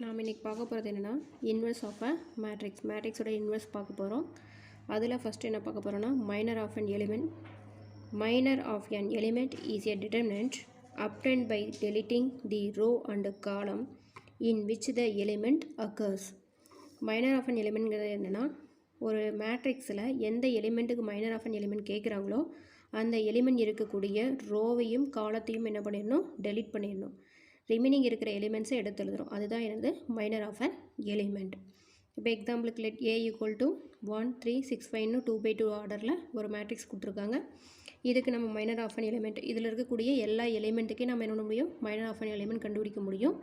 நாம் இன்றைக்கி பார்க்க போகிறது என்னென்னா இன்வெர்ஸ் ஆஃப் அ மேட்ரிக்ஸ். மேட்ரிக்ஸோட இன்வெர்ஸ் பார்க்க போகிறோம். அதில் ஃபஸ்ட்டு என்ன பார்க்க போகிறோன்னா minor of an element. Minor of an element is a determinant obtained by deleting the row and column in which the element occurs. Minor of an elementங்கிறது என்னென்னா, ஒரு மேட்ரிக்ஸில் எந்த எலிமெண்ட்டுக்கு மைனர் ஆஃப் an element கேட்குறாங்களோ அந்த எலிமெண்ட் இருக்கக்கூடிய ரோவையும் காலத்தையும் என்ன பண்ணிடணும், டெலீட் பண்ணிடணும். ரிமைனிங் இருக்கிற எலிமெண்ட்ஸை எடுத்து எழுதுகிறோம். அதுதான் என்னது மைனர் ஆஃப் அன் எலிமெண்ட். இப்போ எக்ஸாம்பிளுக்கு லெட் ஏ ஈக்குவல் டு 1 3 6 5 2/2 ஆர்டரில் ஒரு மேட்ரிக்ஸ் கொடுத்துருக்காங்க. இதுக்கு நம்ம மைனர் ஆஃப் அன் எலிமெண்ட், இதில் இருக்கக்கூடிய எல்லா எலிமெண்ட்டுக்கே நம்ம என்ன பண்ண முடியும், மைனர் ஆஃப் அன் எலிமெண்ட் கண்டுபிடிக்க முடியும்.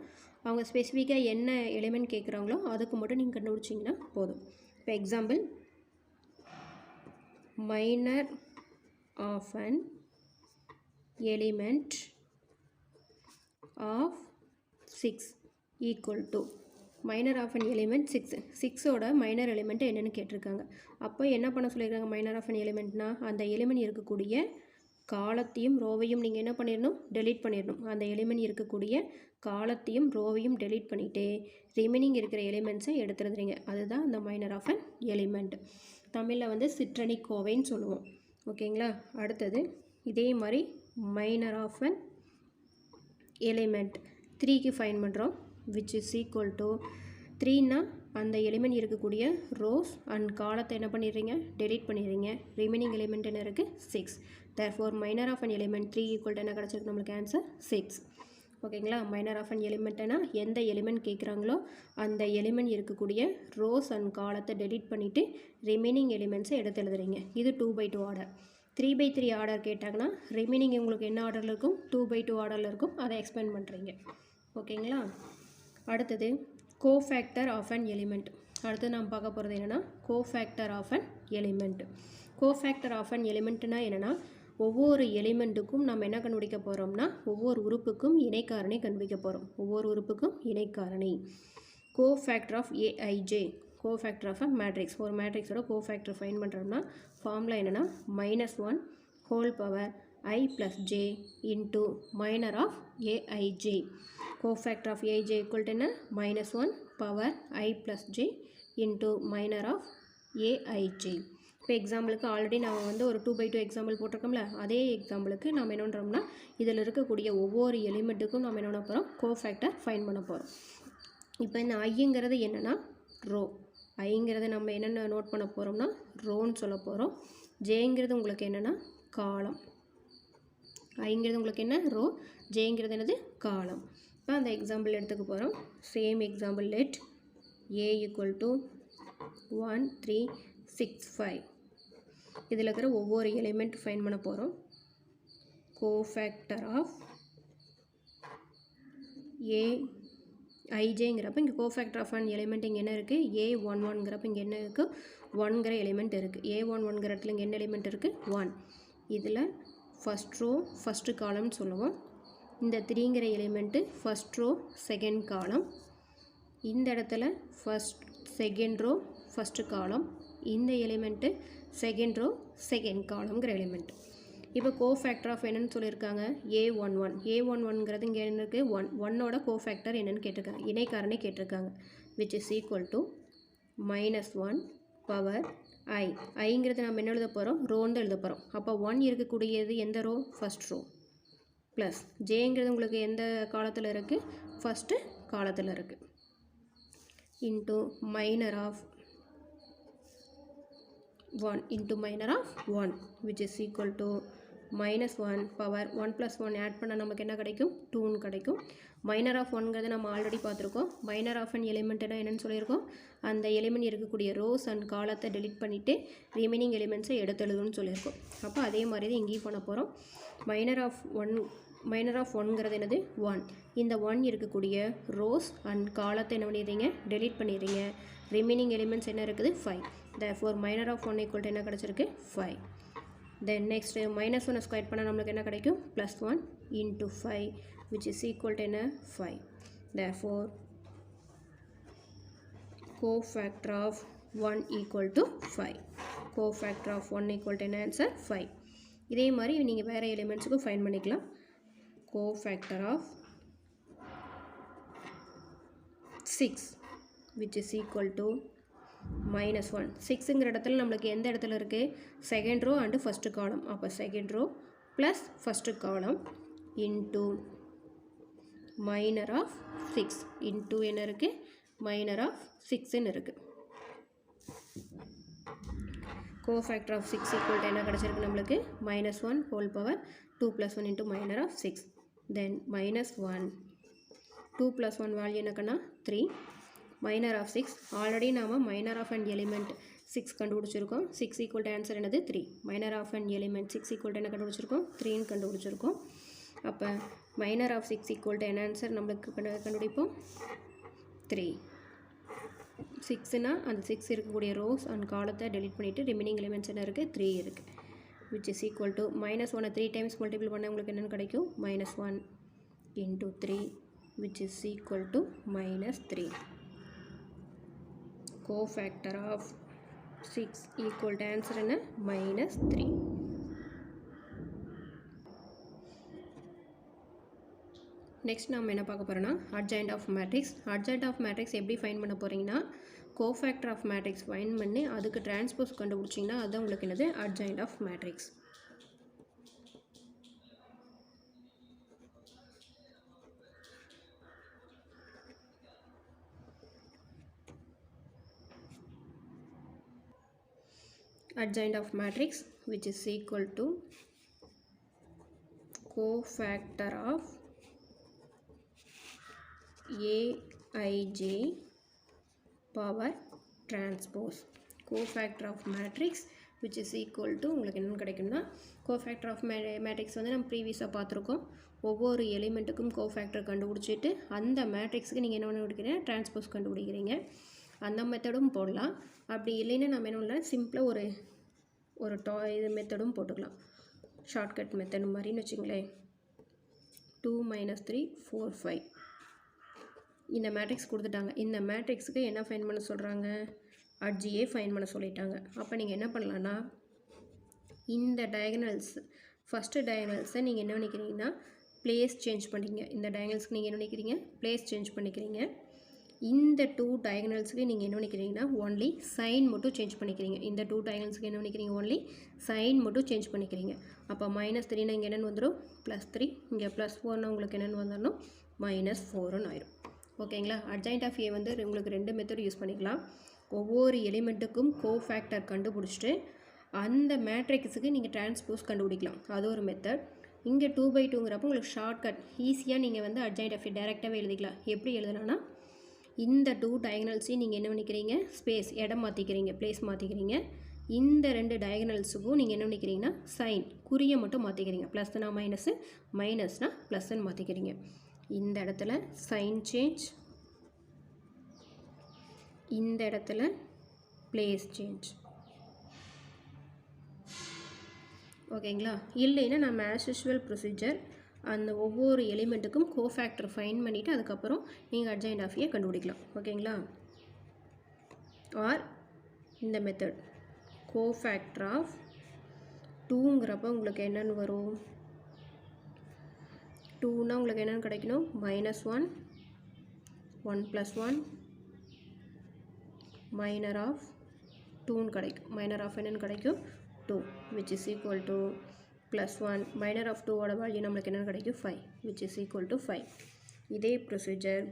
அவங்க ஸ்பெசிஃபிக்காக என்ன எலிமெண்ட் கேட்குறாங்களோ அதுக்கு மட்டும் நீங்கள் கண்டுபிடிச்சிங்கன்னா போதும். இப்போ example, minor of an element of 6 equal to minor of an element 6. 6ஓட மைனர் எலிமெண்ட் என்னென்னு கேட்டிருக்காங்க. அப்போ என்ன பண்ண சொல்லியிருக்காங்க, மைனர் ஆஃப் an எலிமெண்ட்னா அந்த எலிமெண்ட் இருக்கக்கூடிய காலத்தையும் ரோவையும் நீங்கள் என்ன பண்ணிடணும், டெலீட் பண்ணிடணும். அந்த எலிமெண்ட் இருக்கக்கூடிய காலத்தையும் ரோவையும் டெலீட் பண்ணிவிட்டு ரிமைனிங் இருக்கிற எலிமெண்ட்ஸை எடுத்துருந்துறீங்க. அதுதான் அந்த மைனர் ஆஃப் an எலிமெண்ட். தமிழில் வந்து சிற்றணி கோவைன்னு சொல்லுவோம். ஓகேங்களா. அடுத்தது இதே மாதிரி மைனர் ஆஃப் an எலிமெண்ட் 3க்கு ஃபைன் பண்ணுறோம். விச் இஸ் ஈக்குவல் டு 3னா அந்த எலிமெண்ட் இருக்கக்கூடிய ரோஸ் அண்ட் காலத்தை என்ன பண்ணிடுறீங்க, டெலீட் பண்ணிடுறீங்க. ரிமைனிங் எலிமெண்ட் என்ன இருக்குது, 6. Therefore minor of an element 3 equal to என்ன கிடச்சிருக்கு நம்மளுக்கு ஆன்சர் 6. ஓகேங்களா. மைனர் ஆஃப் அன் எலிமெண்ட்னா எந்த எலிமெண்ட் கேட்குறாங்களோ அந்த எலிமெண்ட் இருக்கக்கூடிய ரோஸ் அண்ட் காலத்தை டெலீட் பண்ணிவிட்டு ரிமைனிங் எலிமெண்ட்ஸை எடுத்து எழுதுறீங்க. இது 2/2 ஆர்டர். 3/3 ஆர்டர் கேட்டாங்கன்னா ரிமைனிங் உங்களுக்கு என்ன ஆர்டரில் இருக்கும், 2/2 ஆர்டரில் இருக்கும். அதை எக்ஸ்பிளைன் பண்ணுறீங்க. ஓகேங்களா. அடுத்தது கோஃபேக்டர் ஆஃப் அன் எலிமெண்ட். அடுத்து நம்ம பார்க்க போகிறது என்னென்னா cofactor of an element. Cofactor of an எலிமெண்ட்னா என்னென்னா, ஒவ்வொரு எலிமெண்ட்டுக்கும் நம்ம என்ன கண்டுபிடிக்க போகிறோம்னா ஒவ்வொரு உறுப்புக்கும் இணைக்காரணி கண்டுபிடிக்க போகிறோம். ஒவ்வொரு உறுப்புக்கும் இணைக்காரணி. Cofactor of a i j, cofactor of a matrix. ஒரு மேட்ரிக்ஸோட கோஃபேக்டர் ஃபைன் பண்ணுறோம்னா ஃபார்முலா என்னென்னா -1 whole power i + j into minor of a i j. Cofactor of a i j equal to என்ன, -1 power i + j into minor of a i j. இப்போ எக்ஸாம்பிளுக்கு ஆல்ரெடி நம்ம வந்து ஒரு 2/2 எக்ஸாம்பிள் போட்டிருக்கோம்ல, அதே எக்ஸாம்பிளுக்கு நம்ம என்ன பண்ணுறோம்னா இதில் இருக்கக்கூடிய ஒவ்வொரு எலிமெண்ட்டுக்கும் நம்ம என்ன பண்ண போகிறோம், கோஃபேக்டர் ஃபைன் பண்ண போகிறோம். இப்போ இந்த ஐங்கிறது என்னென்னா ரோ. ஐங்கிறத நம்ம என்னென்ன நோட் பண்ண போகிறோம்னா ரோன்னு சொல்ல போகிறோம். ஜேங்கிறது உங்களுக்கு என்னென்னா காலம். ஐங்கிறது உங்களுக்கு என்ன, ரோ. ஜேங்கிறது என்னது, காலம். இப்போ அந்த எக்ஸாம்பிள் எடுத்துக்க போகிறோம். Same example, let A equal to 1 3 6 5. இதில் இருக்கிற ஒவ்வொரு எலிமெண்ட் ஃபைன் பண்ண போகிறோம். கோஃபேக்டர் ஆஃப் ஏ ஐஜேங்கிறப்ப இங்கே கோஃபேக்டர் ஆஃப் அன் எலிமெண்ட் இங்கே என்ன இருக்குது, A11ங்கிறப்ப இங்கே என்ன இருக்குது, 1ங்கிற எலிமெண்ட் இருக்குது. A11ங்கிற இடத்துல இங்கே என்ன எலிமெண்ட் இருக்குது, 1. இதில் ஃபஸ்ட் ரோ ஃபஸ்ட்டு காலம்னு சொல்லுவோம். இந்த 3ங்கிற element first row second column. இந்த இடத்துல first second row first column. இந்த எலிமெண்ட்டு செகண்ட் ரோ செகண்ட் காலம்ங்கிற எலிமெண்ட். இப்போ கோஃபேக்டர் ஆஃப் என்னென்னு சொல்லியிருக்காங்க, A11. A11ங்கிறது இங்கே என்ன இருக்குது, 1. 1ஓட கோஃபேக்டர் என்னென்னு கேட்டிருக்காங்க, இணைக்காரணி கேட்டிருக்காங்க. Which is equal to -1 power i. ஐங்கிறது நம்ம என்ன எழுத போகிறோம், ரோன்னு எழுத போகிறோம். அப்போ 1 இருக்கக்கூடியது எந்த ரோ, ஃபஸ்ட் ரோ. ப்ளஸ் ஜேங்கிறது உங்களுக்கு எந்த காலத்தில் இருக்குது, ஃபஸ்ட்டு காலத்தில் இருக்குது. Into minor of 1 into minor of 1 which is equal to -1 power 1 + 1 add பண்ணால் நமக்கு என்ன கிடைக்கும், 2ன்னு கிடைக்கும். மைனர் ஆஃப் 1ங்கிறத நம்ம ஆல்ரெடி பார்த்துருக்கோம். மைனர் ஆஃப் அன் எலிமெண்ட்னா என்னென்னு சொல்லியிருக்கோம், அந்த எலிமெண்ட் இருக்கக்கூடிய ரோஸ் அண்ட் காலத்தை டெலீட் பண்ணிவிட்டு ரிமைனிங் எலிமெண்ட்ஸை எடுத்து எழுதுன்னு சொல்லியிருக்கோம். அப்போ அதே மாதிரி தான் இங்கேயும் பண்ண போகிறோம். மைனர் ஆஃப் 1ங்கிறது என்னது, 1. இந்த 1 இருக்கக்கூடிய ரோஸ் அண்ட் காலத்தை என்ன பண்ணிடுறீங்க, டெலீட் பண்ணிடுறீங்க. ரிமைனிங் எலிமெண்ட்ஸ் என்ன இருக்குது, 5. therefore minor of 1 equal to என்ன கிடச்சிருக்கு, 5. then next -1 ஸ்கொயர் பண்ணால் நம்மளுக்கு என்ன கிடைக்கும், +1 into 5 which is equal to என்ன, 5. therefore cofactor of 1 equal to 5. cofactor of 1 equal to என்ன ஆன்சர், 5. இதே மாதிரி நீங்கள் வேறு எலிமெண்ட்ஸுக்கு ஃபைன் பண்ணிக்கலாம். cofactor of 6 which is equal to minus 1. 6ங்கிற இடத்துல நம்மளுக்கு எந்த இடத்துல இருக்குது second row and first column. அப்போ second row plus first column into minor of 6 into என்ன இருக்குது மைனர் ஆஃப் 6ன்னு இருக்குது. கோஃபேக்டர் ஆஃப் 6 ஈக்குவல் டு என்ன கிடச்சிருக்கு நம்மளுக்கு minus 1 whole power 2 + 1 into minor of 6. Then minus 1 2 + 1 value என்னக்கன்னா 3 மைனர் ஆஃப் 6. ஆல்ரெடி நாம் minor of and element 6 கண்டுபிடிச்சிருக்கோம். 6 equal to answer என்னது 3. Minor of and element 6 equal to என்ன கண்டுபிடிச்சிருக்கோம் 3ன்னு கண்டுபிடிச்சிருக்கோம். அப்போ மைனர் ஆஃப் 6 ஈக்குவல் டு என்ன ஆன்சர் நம்மளுக்கு கண்டுபிடிப்போம் 3. 6னா அந்த 6 இருக்கக்கூடிய ரோஸ் அண்ட் காலத்தை டெலிட் பண்ணிவிட்டு ரிமைனிங் எலிமெண்ட்ஸ் என்ன இருக்குது 3 இருக்குது. Which is equal to minus 1 3 times multiple பண்ணால் உங்களுக்கு என்னென்னு கிடைக்கும் minus 1 into 3 which is equal to minus 3. Cofactor of 6 equal to answer என்ன மைனஸ் 3. நெக்ஸ்ட் நம்ம என்ன பார்க்க போகிறோன்னா adjoint of matrix. Adjoint of matrix எப்படி ஃபைன் பண்ண போகிறீங்கன்னா கோஃபேக்டர் ஆஃப் மேட்ரிக்ஸ் ஃபைன் பண்ணி அதுக்கு டிரான்ஸ்போஸ் கண்டுபிடிச்சிங்கன்னா அதுதான் உங்களுக்கு என்னது adjoint of matrix. Adjoint of matrix which is equal to cofactor of Aij power transpose. Cofactor of matrix which is equal to உங்களுக்கு என்ன கிடைக்கும்னா cofactor of matrix வந்து நம்ம ப்ரீவியஸாக பார்த்துருக்கோம். ஒவ்வொரு எலிமெண்ட்டுக்கும் கோஃபேக்டர் கண்டுபிடிச்சிட்டு அந்த மேட்ரிக்ஸுக்கு நீங்கள் என்ன கண்டுபிடிக்கிறீங்க டிரான்ஸ்போஸ் கண்டுபிடிக்கிறீங்க. அந்த மெத்தடும் போடலாம். அப்படி இல்லைன்னா நம்ம என்ன பண்ணலாம் சிம்பிளாக இது மெத்தடும் போட்டுக்கலாம். ஷார்ட்கட் மெத்தட் மாதிரின்னு வச்சுங்களேன். 2 - 3 4 5 இந்த மேட்ரிக்ஸ் கொடுத்துட்டாங்க. இந்த மேட்ரிக்ஸுக்கு என்ன ஃபைன் பண்ண சொல்கிறாங்க அட்ஜியே ஃபைன் பண்ண சொல்லிட்டாங்க. அப்போ நீங்கள் என்ன பண்ணலான்னா இந்த டயகனல்ஸ் ஃபஸ்ட்டு டயகனல்ஸை நீங்கள் என்ன பண்ணிக்கிறீங்கன்னா ப்ளேஸ் சேஞ்ச் பண்ணிங்க. இந்த டயகனல்ஸ்க்கு நீங்கள் என்ன பண்ணிக்கிறீங்க ப்ளேஸ் சேஞ்ச் பண்ணிக்கிறீங்க. இந்த 2 டயகனல்ஸுக்கு நீங்கள் என்ன பண்ணிக்கிறீங்கன்னா ஒன்லி சைன் மட்டும் சேஞ்ச் பண்ணிக்கிறீங்க. இந்த 2 டயகனல்ஸுக்கு என்ன பண்ணிக்கிறீங்க ஒன்லி சைன் மட்டும் சேஞ்ச் பண்ணிக்கிறீங்க. அப்போ -3னா இங்கே என்னென்னு வந்துடும் +3, இங்கே +4னா உங்களுக்கு என்னென்னு வந்துடணும் -4ன்னு ஆயிடும். ஓகேங்களா. அட்ஜாயிண்ட் ஆஃப் ஏ வந்து உங்களுக்கு 2 மெத்தட் யூஸ் பண்ணிக்கலாம். ஒவ்வொரு எலிமெண்ட்டுக்கும் கோஃபேக்டர் கண்டுபிடிச்சிட்டு அந்த மேட்ரிக்ஸுக்கு நீங்கள் டிரான்ஸ்போஸ் கண்டுபிடிக்கலாம். அது ஒரு மெத்தட். இங்கே 2/2ங்கிறப்போ உங்களுக்கு ஷார்ட்கட் ஈஸியாக நீங்கள் வந்து அட்ஜாயிண்ட் ஆஃப் ஏ டேரெக்டாகவே எழுதிக்கலாம். எப்படி எழுதலாம்னா இந்த 2 டயகனல்ஸையும் நீங்கள் என்ன பண்ணிக்கிறீங்க ஸ்பேஸ் இடம் மாற்றிக்கிறீங்க ப்ளேஸ் மாற்றிக்கிறீங்க. இந்த 2 டயகனல்ஸுக்கும் நீங்கள் என்ன பண்ணிக்கிறீங்கன்னா சைன் குறியை மட்டும் மாற்றிக்கிறீங்க. ப்ளஸ்னா மைனஸு மைனஸ்னால் ப்ளஸ்ன்னு மாற்றிக்கிறீங்க. இந்த இடத்துல சைன் சேஞ்ச், இந்த இடத்துல ப்ளேஸ் சேஞ்ச். ஓகேங்களா. இல்லைன்னா நம்ம ஆஸ் யூஷுவல் ப்ரொசீஜர் அந்த ஒவ்வொரு எலிமெண்ட்டுக்கும் கோஃபேக்டர் ஃபைன் பண்ணிவிட்டு அதுக்கப்புறம் நீங்கள் அட்ஜாயிண்ட் ஆஃப் ஏ கண்டுபிடிக்கலாம். ஓகேங்களா. ஆர் இந்த மெத்தட் கோஃபேக்டர் ஆஃப் 2ங்கிறப்ப உங்களுக்கு என்னென்னு வரும் 2னா உங்களுக்கு என்னென்னு கிடைக்கணும் -1 1 + 1 மைனர் ஆஃப் 2ன்னு கிடைக்கும். மைனர் ஆஃப் என்னென்னு கிடைக்கும் 2 which is equal to +1 minor of 2ஓட வேல்யூ நம்மளுக்கு என்னென்னு கிடைக்கும் 5 which is equal to 5. இதே procedure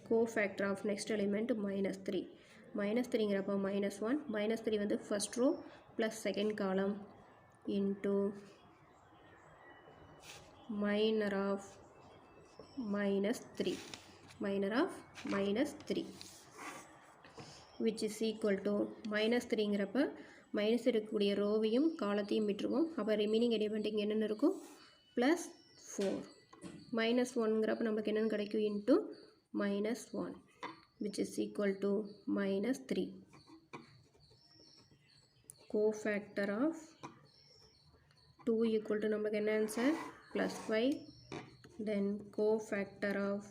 cofactor of next element -3 -3ங்கிறப்போ -1 -3 வந்து first row plus second column into minor of -3 which is equal to -3ங்கிறப்ப மைனஸ் இருக்கக்கூடிய ரோவையும் காலத்தையும் விட்டுருவோம். அப்போ ரிமைனிங் எலிமெண்ட் இங்கே என்னென்னு இருக்கும் +4 -1ங்கிறப்ப நம்மளுக்கு என்னென்னு கிடைக்கும் into -1 which is equal to -3. Cofactor of 2 equal to நம்மளுக்கு என்ன answer +5. Then cofactor of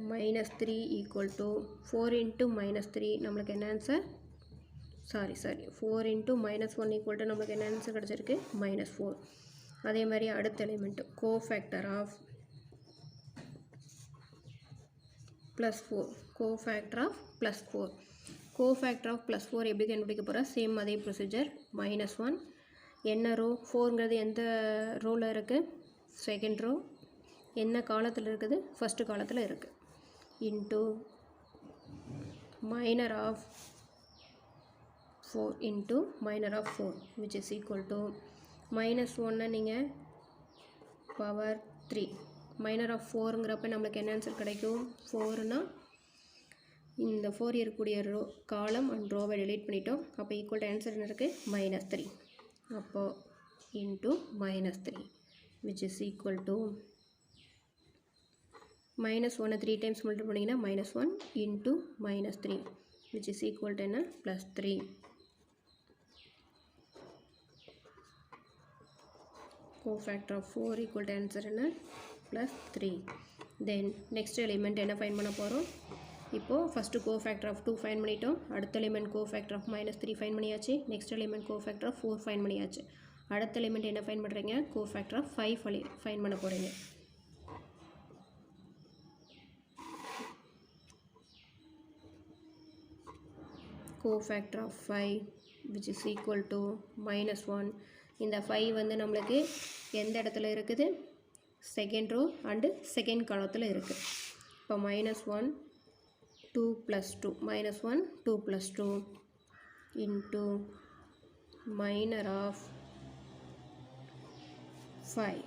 -3 equal to 4 into -3 நம்மளுக்கு என்ன answer sorry 4 into -1 equal to நம்மளுக்கு என்ன ஆன்சர் கிடச்சிருக்கு -4. அதே மாதிரி அடுத்த element cofactor of plus 4 cofactor of plus 4 cofactor of plus 4 எப்படி கண்டுபிடிக்க போகிறோம் சேம் அதே ப்ரொசீஜர் -1 என்ன ரோ 4ங்கிறது எந்த ரோவில் இருக்குது செகண்ட் ரோ என்ன காலத்தில் இருக்குது ஃபஸ்ட்டு காலத்தில் இருக்குது into minor of 4 into minor of 4 which is equal to -1 நீங்கள் பவர் 3 minor of 4ங்கிறப்ப நம்மளுக்கு என்ன ஆன்சர் கிடைக்கும் 4னா இந்த 4 இருக்கக்கூடிய ரோ காலம் அண்ட் ரோவை delete பண்ணிட்டோம் அப்போ ஈக்குவல் டு ஆன்சர் என்ன இருக்குது -3 அப்போது into -3 which is equal to -1 3 times multiply பண்ணிங்கன்னா -1 into -3 which is equal to என்ன +3 cofactor of 4 equal to answer என்ன +3 then next element என்ன find பண்ண போகிறோம் இப்போது ஃபஸ்ட்டு cofactor of 2 find பண்ணிட்டோம் அடுத்த element cofactor of -3 find பண்ணியாச்சு next element cofactor of 4 find பண்ணியாச்சு அடுத்த element என்ன find பண்ணுறீங்க cofactor of 5 find பண்ண போகிறீங்க cofactor of 5 which is equal to -1 இந்த 5 வந்து நம்மளுக்கு எந்த இடத்துல இருக்குது செகண்ட் ரோ அண்டு செகண்ட் காலத்தில் இருக்குது இப்போ -1 2 plus 2 -1 2 plus 2 into minor of 5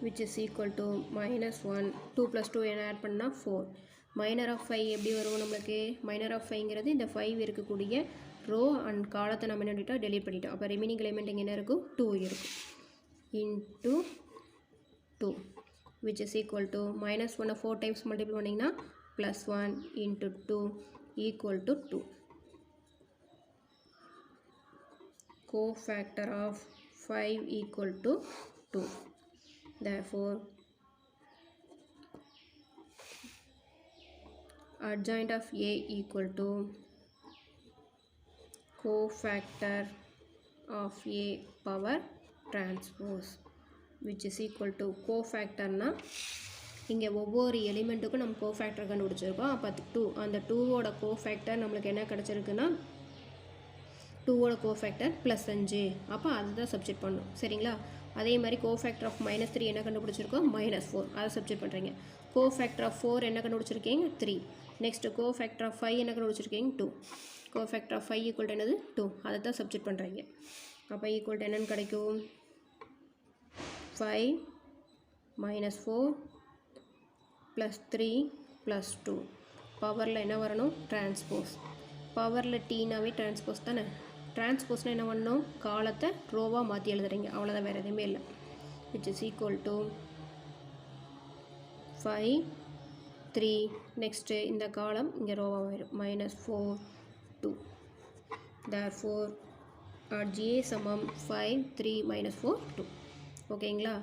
which is equal to -1 2 plus 2 என்ன ஆட் பண்ணால் 4 minor of 5 எப்படி வரும் நம்மளுக்கு minor of 5ங்கிறது இந்த 5 இருக்கக்கூடிய ரோ அண்ட் காலத்தை நம்ம என்ன பண்ணிட்டோம் delete பண்ணிட்டோம் அப்போ ரிமைனிங் எலிமெண்ட் இங்கே என்ன இருக்கும் 2 இருக்கும் into 2 which is equal to -1 4 times multiply பண்ணிங்கன்னா +1 into 2 equal to 2 cofactor of 5 equal to 2 therefore adjoint of A equal to cofactor of A power transpose which is equal to cofactor na இங்கே ஒவ்வொரு எலிமெண்ட்டுக்கும் நம்ம cofactor கண்டுபிடிச்சிருக்கோம் அப்போ 2 அந்த 2வோட cofactor நம்மளுக்கு என்ன கிடச்சிருக்குன்னா 2வோட cofactor +5 அப்போ அதுதான் சப்ஸ்டிட் பண்ணணும் சரிங்களா அதே மாதிரி கோஃபேக்டர் ஆஃப் -3 என்ன கண்டுபிடிச்சிருக்கோம் -4 அதை சப்ஸ்டிட் பண்ணுறீங்க கோஃபேக்டர் ஆஃப் 4 என்ன கண்டுபிடிச்சிருக்கீங்க 3 நெக்ஸ்ட்டு கோஃபேக்டர் ஆஃப் 5 என்ன கண்டுபிடிச்சிருக்கீங்க 2 கோஃபேக்டர் ஆஃப் 5 ஈக்குவல் டு என்னது 2 அதை தான் சப்ஸ்டிட் பண்ணுறீங்க அப்போ ஈக்குவல் டு என்னன்னு கிடைக்கும் 5 -4 +3 +2 பவரில் என்ன வரணும் டிரான்ஸ்போஸ் பவரில் டீனாவே டிரான்ஸ்போஸ் தானே டிரான்ஸ்போஸ்னால் என்ன பண்ணணும் காலத்தை ரோவாக மாற்றி எழுதுறீங்க அவ்வளோதான் வேறு எதுவுமே இல்லை which is equal to 5 3 next இந்த காலம் இங்கே ரோவாக வரும் -4 2 therefore RGA சமம் 5 3 -4 2 ஓகேங்களா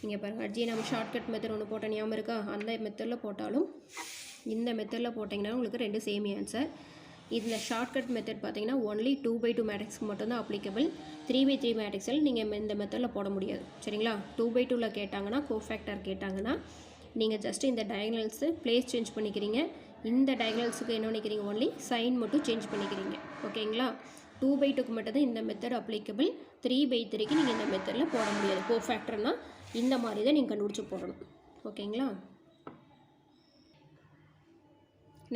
இங்கே பாருங்கள் RGA நம்ம ஷார்ட்கட் மெத்தட் ஒன்று போட்ட ஞாபகம் இருக்கா அந்த மெத்தடில் போட்டாலும் இந்த மெத்தடில் போட்டிங்கன்னா உங்களுக்கு ரெண்டு சேம் ஆன்சர் இந்த ஷார்ட்கட் மெத்தட் பார்த்தீங்கன்னா ஒன்லி 2/2 மேட்ரிக்ஸ்க்கு மட்டும்தான் அப்ளிகபிள் 3/3 மேட்ரிக்ஸில் நீங்கள் இந்த மெத்தடில் போட முடியாது சரிங்களா 2/2ல் கேட்டாங்கன்னா கோஃபேக்டர் கேட்டாங்கன்னா நீங்கள் ஜஸ்ட் இந்த டயகனல்ஸு பிளேஸ் சேஞ்ச் பண்ணிக்கிறீங்க இந்த டயகனல்ஸுக்கு என்ன பண்ணிக்கிறீங்க ஒன்லி சைன் மட்டும் சேஞ்ச் பண்ணிக்கிறீங்க ஓகேங்களா 2/2க்கு மட்டும் தான் இந்த மெத்தட் அப்ளிகபிள் 3/3க்கு நீங்கள் இந்த மெத்தடில் போட முடியாது கோஃபேக்டர்னால் இந்த மாதிரி தான் நீங்கள் கண்டுபிடிச்சி போடணும் ஓகேங்களா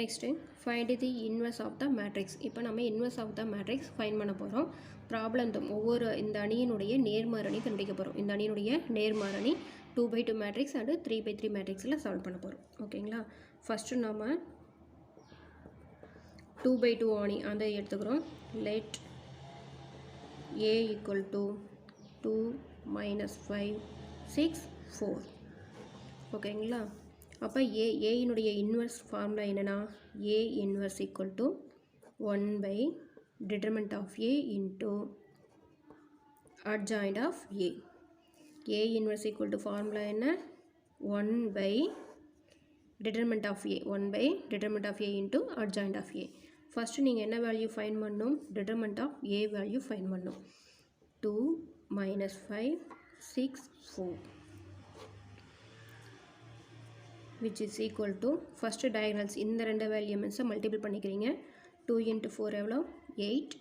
next find the inverse of the matrix இப்போ நம்ம inverse of the matrix find பண்ண போகிறோம் ப்ராப்ளம் ஒவ்வொரு இந்த அணியினுடைய நேர்மாரணி கண்டுபிடிக்க போகிறோம் இந்த அணியினுடைய நேர்மாரணி 2/2 மேட்ரிக்ஸ் அண்டு 3/3 மேட்ரிக்ஸில் சால்வ் பண்ண போகிறோம் ஓகேங்களா ஃபஸ்ட்டு நம்ம 2/2 அணி அந்த எடுத்துக்கிறோம் லெட் A ஈக்குவல் டு 2 -5 6 4 ஓகேங்களா அப்போ ஏயினுடைய இன்வெர்ஸ் ஃபார்முலா என்னென்னா A inverse equal to 1/determinant of A into adjoint of A A inverse equal to formula என்ன 1/determinant of A 1/determinant of A into adjoint of A first நீங்கள் என்ன value find பண்ணணும் determinant of A value find பண்ணணும் 2 -5 6 4 which is equal to first diagonals இந்த ரெண்டு வேல்யூமெண்ட்ஸை multiple பண்ணிக்கிறீங்க. 2 into 4 எவ்வளோ 8.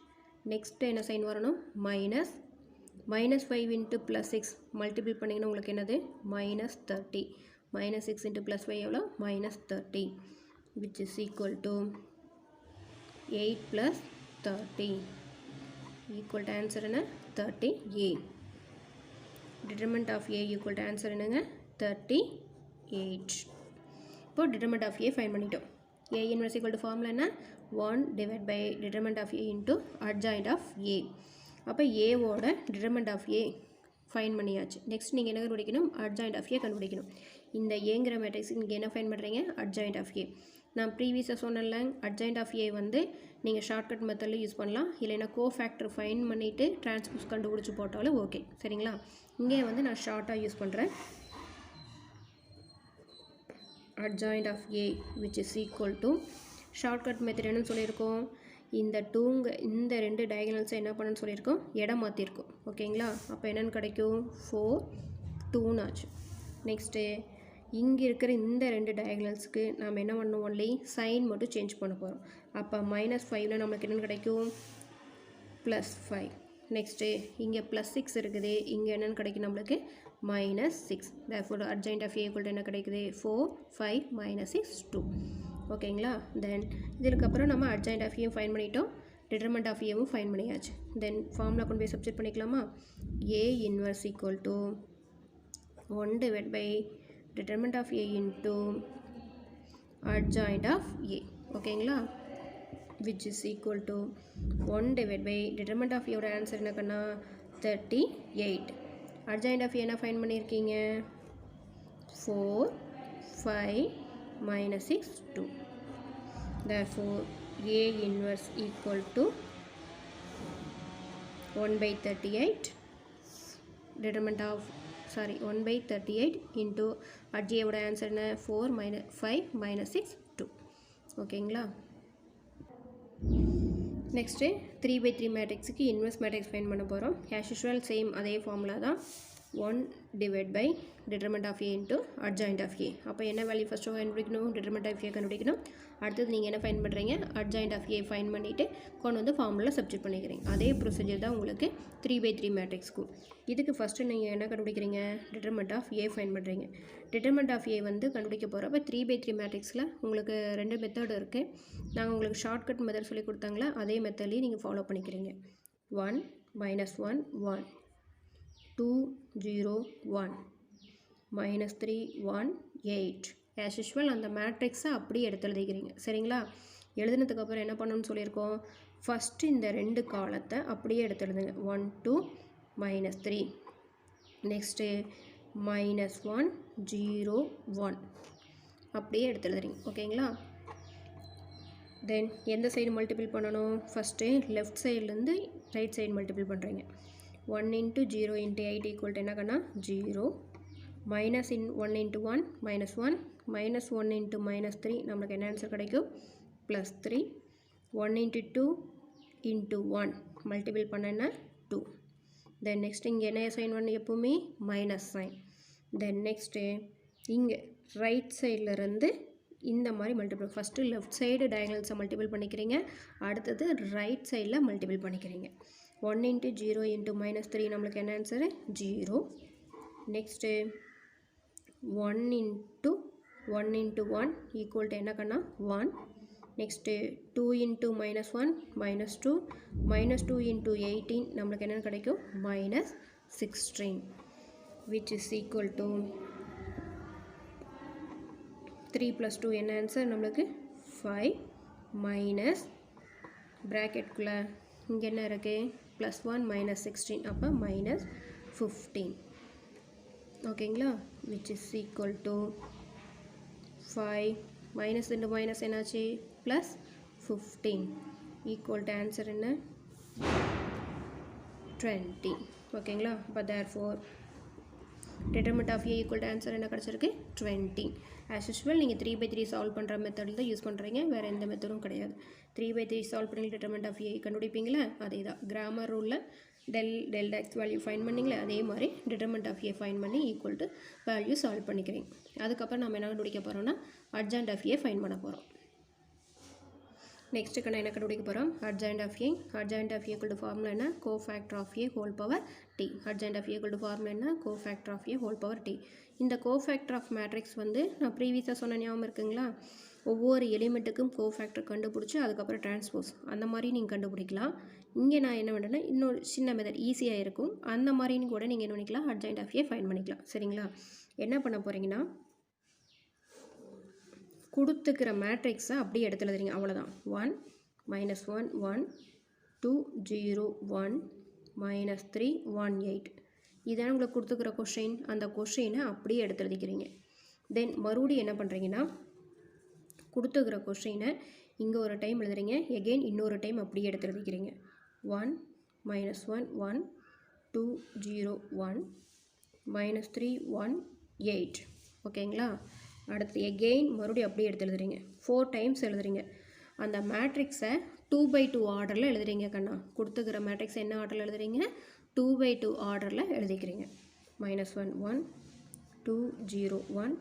Next என்ன சைன் வரணும் மைனஸ் -5 into +6 மல்டிபிள் பண்ணிங்கன்னா உங்களுக்கு என்னது -30. -6 into +5 எவ்வளோ -30 which is equal to 8 plus 30 equal to answer என்ன 30a. Determinant of a equal to answer என்னங்க 38. இப்போ determinant of a ஃபைண்ட் பண்ணிட்டோம். a inverse equal to formula என்ன 1 divided by determinant of a into adjoint of a. அப்போ a ஓட determinant of a find பண்ணியாச்சு. Next நீங்கள் என்ன கண்டுபிடிக்கணும் adjoint of a கண்டுபிடிக்கணும். இந்த ஏங்கிற மேட்ரிக்ஸ் நீங்கள் என்ன ஃபைண்ட் பண்ணுறீங்க adjoint of a. நான் ப்ரீவியஸாக சொன்னல adjoint of a வந்து நீங்கள் ஷார்ட்கட் மெத்தடில் யூஸ் பண்ணலாம், இல்லைன்னா கோஃபேக்டர் ஃபைண்ட் பண்ணிவிட்டு டிரான்ஸ்போஸ் கண்டுபிடிச்சி போட்டாலும் ஓகே. சரிங்களா, இங்கே வந்து நான் ஷார்ட்டாக யூஸ் பண்ணுறேன். adjoint of a which is equal to shortcut method என்னன்னு சொல்லியிருக்கோம், இந்த ரெண்டு டயகனல்ஸை என்ன பண்ணணும்னு சொல்லியிருக்கோம் இடம் மாற்றிருக்கோம். ஓகேங்களா, அப்போ என்னென்னு கிடைக்கும் 4 2 ஆச்சு. நெக்ஸ்ட்டு இங்கே இருக்கிற இந்த ரெண்டு டயகனல்ஸுக்கு நாம் என்ன பண்ணணும் ஒன்லி சைன் மட்டும் சேஞ்ச் பண்ண போகிறோம். அப்போ -5ல் நம்மளுக்கு என்னென்னு கிடைக்கும் +5. நெக்ஸ்ட்டு இங்கே +6 இருக்குது, இங்கே என்னென்னு கிடைக்கும் நம்மளுக்கு -6. therefore adjoint of a equal to என்ன கிடைக்குது 4 5 -6 2. ஓகேங்களா, தென் இதுக்கப்புறம் நம்ம adjoint of a ஃபைண்ட் பண்ணிட்டோம், determinant of a ஃபைண்ட் பண்ணியாச்சு. தென் ஃபார்முலா கொண்டு போய் சப்ஸ்டிட் பண்ணிக்கலாமா. a inverse equal to 1 divided by determinant of a into adjoint of a. ஓகேங்களா, which is equal to 1 divided by determinant of a ஓட answer என்ன கண்ணா 38. adjoint of a என்ன find பண்ணியிருக்கீங்க 4 5 -6 2. therefore a inverse equal to 1/38 1/38 into adjoint ஓட answer என்ன 4 5 -6 2. ஓகேங்களா, next 3/3 மேட்ரிக்ஸுக்கு inverse matrix find பண்ண போகிறோம். ஆஸ் யூஷுவல் சேம் அதே ஃபார்முலா தான் 1 divided by determinant of a into adjoint of a. அப்போ என்ன வேல்யூ ஃபஸ்ட்டு கண்டுபிடிக்கணும் determinant of a கண்டுபிடிக்கணும். அடுத்தது நீங்கள் என்ன ஃபைண்ட் பண்ணுறீங்க adjoint of a ஃபைண்ட் பண்ணிவிட்டு கொண்டு வந்து ஃபார்முலா சப்ஸ்டிட் பண்ணிக்கிறீங்க. அதே ப்ரொசீஜர் தான் உங்களுக்கு 3/3 மேட்ரிக்ஸ்க்கும். இதுக்கு ஃபஸ்ட்டு நீங்கள் என்ன கண்டுபிடிக்கிறீங்க determinant of a ஃபைண்ட் பண்ணுறீங்க. determinant of a வந்து கண்டுபிடிக்க போகிறப்ப 3/3 மேட்ரிக்ஸில் உங்களுக்கு 2 மெத்தட் இருக்குது. நாங்கள் உங்களுக்கு ஷார்ட்கட் மெத்தட் சொல்லி கொடுத்தாங்களா, அதே மெத்தட்லேயே நீங்கள் ஃபாலோ பண்ணிக்கிறீங்க. 1 -1 1 2 0 1 -3 1 8. ஆஸ் யூஷுவல் அந்த மேட்ரிக்ஸை அப்படியே எடுத்து எழுதிக்கிறீங்க. சரிங்களா, எழுதுனதுக்கப்புறம் என்ன பண்ணணும்னு சொல்லியிருக்கோம் ஃபஸ்ட்டு இந்த ரெண்டு காலத்தை அப்படியே எடுத்து எழுதுங்க. 1 2 -3 நெக்ஸ்ட்டு -1 0 1 அப்படியே எடுத்து எழுதுறீங்க. ஓகேங்களா, தென் எந்த சைடு மல்டிபிள் பண்ணணும் ஃபஸ்ட்டு லெஃப்ட் சைட்லேருந்து ரைட் சைடு மல்டிபிள் பண்ணுறீங்க. 1 into 0 into 8 equal to என்ன கண்ணா 0 minus 1 into 1 -1 -1 into -3 நம்மளுக்கு என்ன ஆன்சர் கிடைக்கும் +3. 1 into 2 into 1 மல்டிபிள் பண்ணனா 2. தென் நெக்ஸ்ட் இங்கே என்ன சைன் பண்ண எப்போவுமே மைனஸ் சைன். தென் நெக்ஸ்ட்டு இங்கே ரைட் சைட்லேருந்து இந்த மாதிரி மல்டிபிள் ஃபஸ்ட்டு லெஃப்ட் சைடு டயகனல்ஸை மல்டிபிள் பண்ணிக்கிறீங்க, அடுத்தது ரைட் சைடில் மல்டிபிள் பண்ணிக்கிறீங்க. 1 into 0 into -3 நம்மளுக்கு என்ன answer 0. Next 1 into 1 equal to என்ன கண்ணா 1. நெக்ஸ்ட்டு 2 into -1 -2 -2 into 18 நம்மளுக்கு என்ன கிடைக்கும் -16 which is equal to 3 + 2 என்ன ஆன்சர் நம்மளுக்கு 5 மைனஸ் ப்ராக்கெட்குள்ளே இங்கே என்ன இருக்குது +1 -16 அப்போ -15. ஓகேங்களா, which is equal to 5 minus into minus என்னாச்சு +15 equal to answer என்ன 20. ஓகேங்களா, அப்போ therefore determinant of a equal to answer என்ன கிடச்சிருக்கு 20. as usual நீங்கள் 3/3 சால்வ் பண்ணுற மெத்தடில் தான் யூஸ் பண்ணுறீங்க, வேறு எந்த மெத்தடும் கிடையாது. 3/3 சால்வ் பண்ணி determinant of a கண்டுபிடிப்பீங்களா, அதே தான் கிராமர் ரூலில் del x வேல்யூ ஃபைன் பண்ணிங்களே அதே மாதிரி டிட்டர்மெண்ட் ஆஃப் ஏ ஃபைன் பண்ணி ஈக்குவல் டு வேல்யூ சால்வ் பண்ணிக்கிறீங்க. அதுக்கப்புறம் நம்ம என்ன கண்டுபிடிக்க போகிறோம்னா அட்ஜாயிண்ட் ஆஃப் ஏ ஃபைன் பண்ண போகிறோம். நெக்ஸ்ட்டுக்கு நான் என்ன கண்டுபிடிக்க போகிறோம், adjoint of A. Adjoint of A equal to formula என்ன, cofactor of A whole power T. Adjoint of A equal to formula என்ன, cofactor of A whole power T. இந்த cofactor of matrix வந்து நான் ப்ரீவியஸாக சொன்ன ஞாபகம் இருக்குங்களா, ஒவ்வொரு எலிமெண்ட்டுக்கும் கோஃபேக்டர் கண்டுபிடிச்சி அதுக்கப்புறம் டிரான்ஸ்போஸ் அந்த மாதிரி நீங்கள் கண்டுபிடிக்கலாம். இங்கே நான் என்ன பண்ணுறேன்னா இன்னொரு சின்ன மெத்தட் ஈஸியாக இருக்கும், அந்த மாதிரின்னு கூட நீங்கள் என்ன பண்ணிக்கலாம், அட்ஜாயிண்ட் ஆஃப் ஏ ஃபைன் பண்ணிக்கலாம். சரிங்களா, என்ன பண்ண போகிறீங்கன்னா கொடுத்துக்கிற மேட்ரிக்ஸை அப்படியே எடுத்து எழுதுறீங்க, அவ்வளோதான். 1 -1 1 2 0 1 -3 1 8 இதான உங்களுக்கு கொடுத்துக்கிற கொஷின். அந்த கொஷினை அப்படியே எடுத்து எழுதிக்கிறீங்க. தென் மறுபடியும் என்ன பண்ணுறீங்கன்னா கொடுத்துக்கிற கொஷினை இங்கே ஒரு டைம் எழுதுறீங்க, எகெயின் இன்னொரு டைம் அப்படியே எடுத்து எழுதிக்கிறீங்க. 1 -1 1 2 0 1 -3 1 8 ஓகேங்களா. அடுத்து எகெயின் மறுபடியும் அப்படியே எடுத்து எழுதுறீங்க, 4 டைம்ஸ் எழுதுறீங்க. அந்த மேட்ரிக்ஸை 2/2 ஆர்டரில் எழுதுறீங்க கண்ணா. கொடுத்துக்கிற மேட்ரிக்ஸ் என்ன ஆர்டரில் எழுதுறீங்க, 2/2 ஆர்டரில் எழுதிக்கிறீங்க. -1 1 2 0 1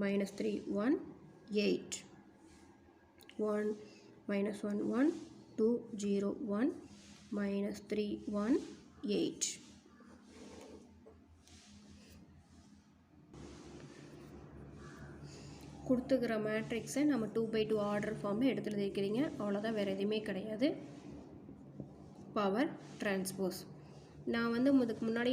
-3 1 8 1 -1 1 2 0 1 -3 1 8. கொடுத்துக்கிற மேட்ரிக்ஸை நம்ம 2/2 ஆர்டர் ஃபார்மில் எடுத்து எழுதிக்கிறீங்க, அவ்வளோதான், வேறு எதுவுமே கிடையாது. பவர் டிரான்ஸ்போஸ் நான் வந்து இதுக்கு முன்னாடி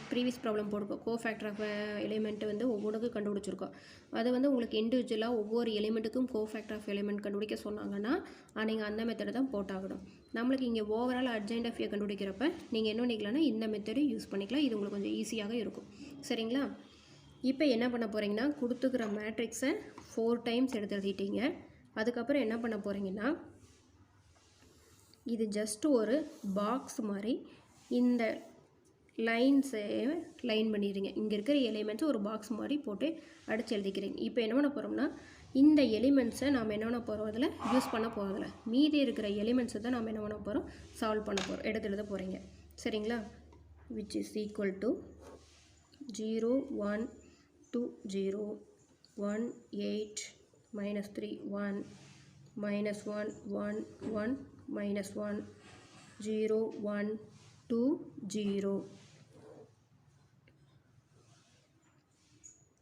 ப்ரீவியஸ் ப்ராப்ளம் போட்டிருக்கோம். கோஃபேக்டர் ஆஃப் எலிமெண்ட்டு வந்து ஒவ்வொன்றுக்கும் கண்டுபிடிச்சிருக்கோம். அது வந்து உங்களுக்கு இண்டிவிஜுவலாக ஒவ்வொரு எலிமெண்ட்டுக்கும் கோஃபேக்டர் ஆஃப் எலிமெண்ட் கண்டுபிடிக்க சொன்னாங்கன்னா நீங்கள் அந்த மெத்தடை தான் போட்டாகணும். நம்மளுக்கு இங்கே ஓவரால் அட்ஜாயிண்ட் ஆஃப் ஏ கண்டுபிடிக்கிறப்ப நீங்கள் என்ன பண்ணிக்கலாம்னா இந்த மெத்தடை யூஸ் பண்ணிக்கலாம். இது உங்களுக்கு கொஞ்சம் ஈஸியாக இருக்கும். சரிங்களா, இப்போ என்ன பண்ண போகிறீங்கன்னா கொடுத்துக்கிற மேட்ரிக்ஸை 4 டைம்ஸ் எடுத்து எழுதிட்டீங்க. அதுக்கப்புறம் என்ன பண்ண போகிறீங்கன்னா இது ஜஸ்ட்டு ஒரு பாக்ஸ் மாதிரி இந்த லைன்ஸை லைன் பண்ணிடுறீங்க. இங்கே இருக்கிற எலிமெண்ட்ஸை ஒரு பாக்ஸ் மாதிரி போட்டு அடித்து எழுதிக்கிறீங்க. இப்போ என்ன பண்ண போகிறோம்னா இந்த எலிமெண்ட்ஸை நாம் என்ன பண்ண போகிறோம், அதில் யூஸ் பண்ண போகிறதில்ல. மீதி இருக்கிற எலிமெண்ட்ஸை தான் நாம் என்ன பண்ண போகிறோம், சால்வ் பண்ண போகிறோம், எடுத்து எழுத போகிறீங்க. சரிங்களா, விச் இஸ் ஈக்குவல் டு 0 1 2 0 1 8 -3 1 -1 1 1 -1 0 1 2 0.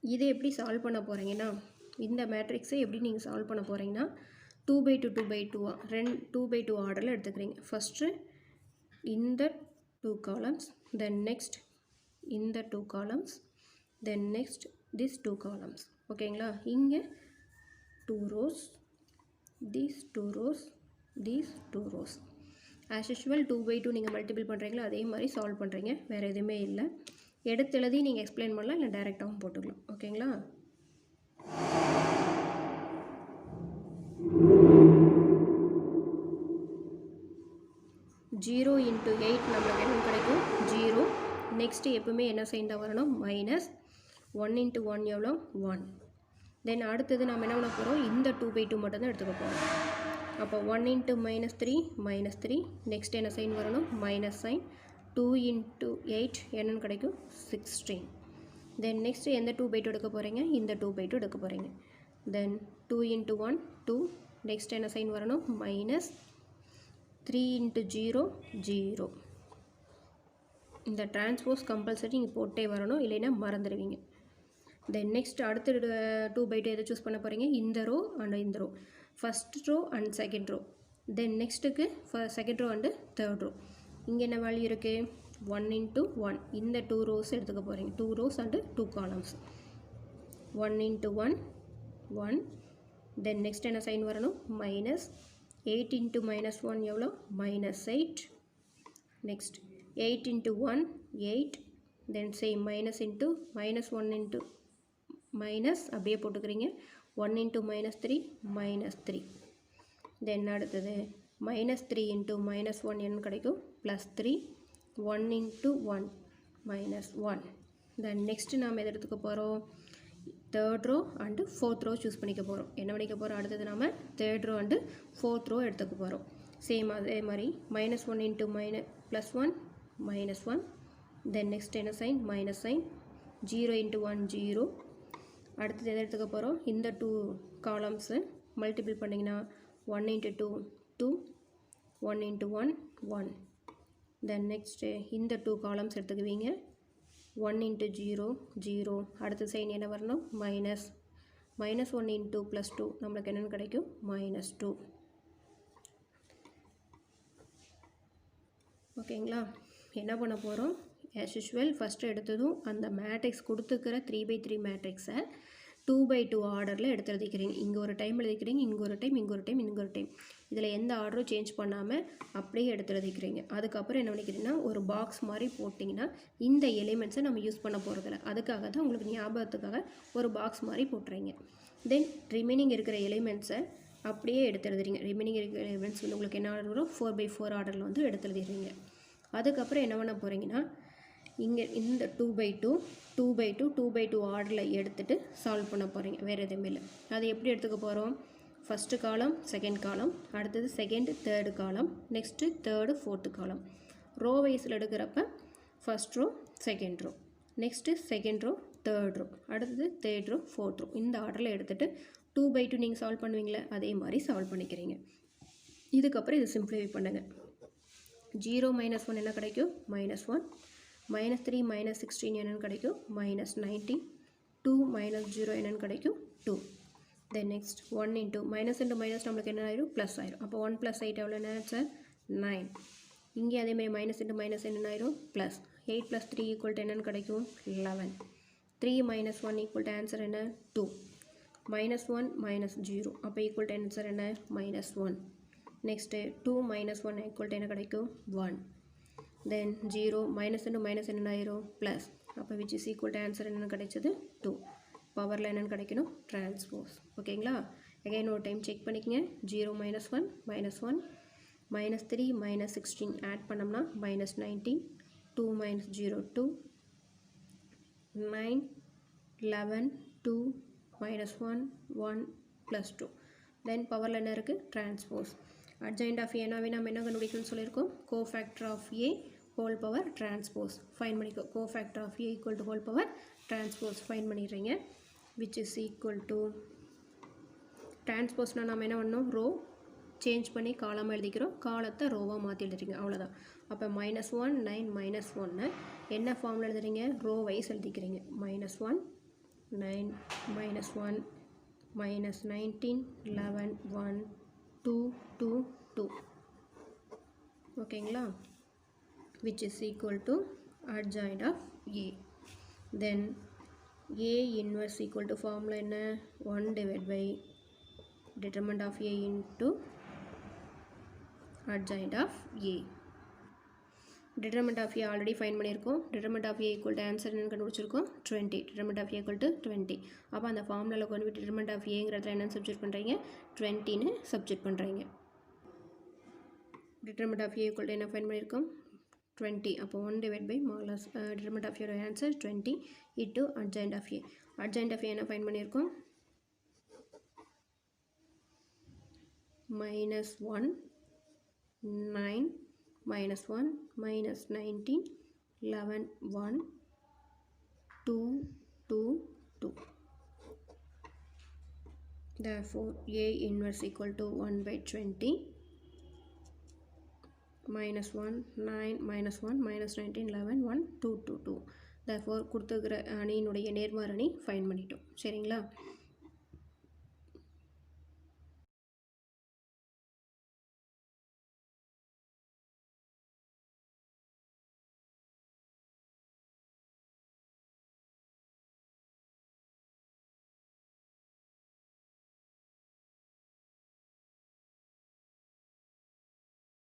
இதை எப்படி சால்வ் பண்ண போகிறீங்கன்னா இந்த மேட்ரிக்ஸை எப்படி நீங்கள் சால்வ் பண்ண போகிறீங்கன்னா 2/2 2/2 ஆர்டரில் எடுத்துக்கிறீங்க. ஃபஸ்ட்டு இந்த 2 காலம்ஸ், தென் நெக்ஸ்ட் இந்த 2 columns, then next this 2 columns. ஓகேங்களா, இங்கே 2 rows, these 2 rows, these 2 rows. As usual 2/2 நீங்கள் மல்டிபிள் பண்ணுறீங்களா அதே மாதிரி சால்வ் பண்ணுறீங்க, வேறு எதுவுமே இல்லை. எடுத்து எழுதி நீங்கள் எக்ஸ்பிளைன் பண்ணலாம், இல்லை டைரெக்டாகவும் போட்டுக்கலாம். ஓகேங்களா, ஜீரோ இன்ட்டு 8 நம்மளுக்கு என்ன கிடைக்கும் 0. நெக்ஸ்ட்டு எப்பவுமே என்ன சைன் தான் வரணும், -1 × 1 எவ்வளோ 1. தென் அடுத்தது நம்ம என்ன பண்ண போகிறோம், இந்த 2/2 மட்டும் தான் எடுத்துக்க போகிறோம். அப்போ 1 × -3 நெக்ஸ்ட் என்ன சைன் வரணும், மைனஸ் சைன். 2 × 8 என்னன்னு கிடைக்கும் 16. தென் நெக்ஸ்ட்டு எந்த 2/2 எடுக்க போகிறீங்க, இந்த 2/2 எடுக்க போகிறீங்க. தென் 2 × 1 2 நெக்ஸ்ட் என்ன சைன் வரணும், -3 × 0 0. இந்த டிரான்ஸ்போஸ் கம்பல்சரி நீங்கள் போட்டே வரணும், இல்லைன்னா மறந்துடுவீங்க. தென் நெக்ஸ்ட் அடுத்த 2/2 எதை சூஸ் பண்ண போகிறீங்க, இந்த ரோ அண்ட் இந்த row, first row and second row. Then நெக்ஸ்ட்டுக்கு second row and third row. இங்கே என்ன வேல்யூ இருக்குது, 1 × 1. இந்த 2 rows எடுத்துக்க போகிறீங்க, 2 rows and 2 columns. 1 × 1 1. Then next என்ன சைன் வரணும், -8 × -1 எவ்வளோ, -8. Next 8 × 1 8. Then same minus into -1 × minus அப்படியே போட்டுக்கிறீங்க, 1 × -3 -3. தென் அடுத்தது -3 × -1 என்ன கிடைக்கும், +3. 1 × 1 -1. தென் நெக்ஸ்ட்டு நாம் எது எடுத்துக்க போகிறோம், third row and fourth row choose பண்ணிக்க போகிறோம். என்ன பண்ணிக்க போகிறோம், அடுத்தது நாம் third row and fourth row எடுத்துக்க போகிறோம். சேம் அதே மாதிரி -1 × +1 -1. Then next என்ன sign? minus sign. 0 into 1 0. அடுத்தது எதை எடுத்துக்க போகிறோம்? இந்த 2 columns மல்டிபிள் பண்ணிங்கன்னா 1 into 2 2, 1 into 1 1. Then next இந்த 2 columns எடுத்துக்குவீங்க. 1 into 0 0. அடுத்த சைன் என்ன வரணும்? மைனஸ். -1 into +2 நம்மளுக்கு என்னென்னு கிடைக்கும்? -2. ஓகேங்களா? என்ன பண்ண போகிறோம்? as usual ஃபஸ்ட்டு எடுத்ததும் அந்த மேட்ரிக்ஸ் கொடுத்துக்கிற 3x3 மேட்ரிக்ஸை 2x2 ஆர்டரில் எடுத்து எழுதிக்கிறீங்க. இங்கே ஒரு டைம் எழுதிக்கிறீங்க, இங்கே ஒரு டைம், இங்கே ஒரு டைம், இங்கே ஒரு டைம். இதில் எந்த ஆர்டரும் சேஞ்ச் பண்ணாமல் அப்படியே எடுத்து எழுதிக்கிறீங்க. அதுக்கப்புறம் என்ன பண்ணிக்கிறீங்கன்னா ஒரு பாக்ஸ் மாதிரி போட்டிங்கன்னா இந்த எலிமெண்ட்ஸை நம்ம யூஸ் பண்ண போகிறதில்ல. அதுக்காக தான் உங்களுக்கு ஞாபகத்துக்காக ஒரு பாக்ஸ் மாதிரி போட்டுறீங்க. தென் ரிமைனிங் இருக்கிற எலிமெண்ட்ஸை அப்படியே எடுத்து எழுதுறீங்க. ரிமைனிங் இருக்கிற எலிமெண்ட்ஸ் வந்து உங்களுக்கு என்ன ஆர்டர் வரும்? 4x4 ஆர்டரில் வந்து எடுத்து எழுதிடுறீங்க. அதுக்கப்புறம் என்ன பண்ண போகிறீங்கன்னா இங்கே இந்த 2x2 2x2 2x2 ஆர்டரில் எடுத்துகிட்டு சால்வ் பண்ண போகிறீங்க. வேறு எதுவுமே இல்லை. அது எப்படி எடுத்துக்க போகிறோம்? ஃபஸ்ட்டு காலம், செகண்ட் காலம், அடுத்தது second third column, next third fourth column. Row வைஸில் எடுக்கிறப்ப first row second row, next second row third row, அடுத்தது தேர்ட் ரோ ஃபோர்த் ரோ. இந்த ஆர்டரில் எடுத்துகிட்டு 2x2 நீங்கள் சால்வ் பண்ணுவீங்களே அதே மாதிரி சால்வ் பண்ணிக்கிறீங்க. இதுக்கப்புறம் இது சிம்ப்ளிஃபை பண்ணுங்கள். 0 - 1 என்ன கிடைக்கும்? -1. -3 - 16 என்னென்னு கிடைக்கும்? -19. 2 - 0 என்னென்னு கிடைக்கும்? 2. தென் நெக்ஸ்ட் 1 into மைனஸ் நம்மளுக்கு என்ன ஆயிரும்? ப்ளஸ் ஆயிரும். அப்போ 1 + 8 எவ்வளோ? என்ன ஆன்சர்? 9. இங்கே அதேமாதிரி மைனஸ் இன்ட்டு மைனஸ் என்ன ஆயிரும்? ப்ளஸ். 8 + 3 = என்னென்னு கிடைக்கும்? 11. 3 - 1 = ஆன்சர் என்ன? 2. -1 - 0 அப்போ ஈக்குவல் டு ஆன்சர் என்ன? -1. நெக்ஸ்ட்டு 2 - 1 = என்ன கிடைக்கும்? 1. தென் 0 மைனஸ் இன்ட்டு மைனஸ் என்ன ஆயிரும்? ப்ளஸ். அப்போ which is equal to answer என்னென்னு கிடைச்சது? 2. பவரில் என்னென்னு கிடைக்கணும்? டிரான்ஸ்போஸ். ஓகேங்களா? அகைன் ஒரு டைம் செக் பண்ணிக்கங்க. 0 - 1 -1, -3 - 16 ஆட் பண்ணோம்னா -19, 2 - 0 2, 9, 11, 2, -1, 1 + 2. தென் பவரில் என்ன இருக்குது? டிரான்ஸ்போஸ். அட்ஜாயிண்ட் ஆஃப் ஏனாவே நம்ம என்ன கண்டுபிடிக்கணும்னு சொல்லியிருக்கோம்? Cofactor of A whole power transpose find பண்ணிக்கோ. Cofactor of A equal to whole power transpose find பண்ணிடுறீங்க. விச் இஸ் ஈக்குவல் டு டிரான்ஸ்போஸ்னால் நம்ம என்ன பண்ணணும்? ரோ சேஞ்ச் பண்ணி காலமாக எழுதிக்கிறோம். காலத்தை ரோவாக மாற்றி எழுதுறீங்க. அவ்வளோதான். அப்போ -1 9 -1 என்ன ஃபார்மில் எழுதுறீங்க? ரோ வைஸ் எழுதிக்கிறீங்க. -1 9 -1 -19 11 1 2 2 2. ஓகேங்களா? which is equal to adjoint of A. Then A inverse equal to formula என்ன? 1 divided by determinant of A into adjoint of A. determinant of A already find பண்ணியிருக்கோம். determinant of A equal to answer என்னன்னு கண்டுபிடிச்சிருக்கோம்? 20. determinant of A equal to 20. அப்போ அந்த ஃபார்முலாவில் கொண்டு போய் determinant of Aங்கிறதுல என்னன்னு சப்ஸ்டிட்யூட் பண்ணுறீங்க? 20ன்னு சப்ஸ்டிட்யூட் பண்ணுறீங்க. determinant of A equal to என்ன ஃபைண்ட் பண்ணியிருக்கோம்? 20. அப்போ 1 divided by modulus determinant of your answer 20 into adjoint of A. adjoint of A என்ன ஃபைண்ட் பண்ணியிருக்கோம்? -1 9 -1 -19 11 1 2 2 2. Therefore A inverse equal to 1 by 20 -1 9 -1 -19 11 1 2 2 2. Therefore கொடுத்துக்கிற அணியினுடைய நேர்மாறு அணி ஃபைண்ட் பண்ணிட்டோம். சரிங்களா?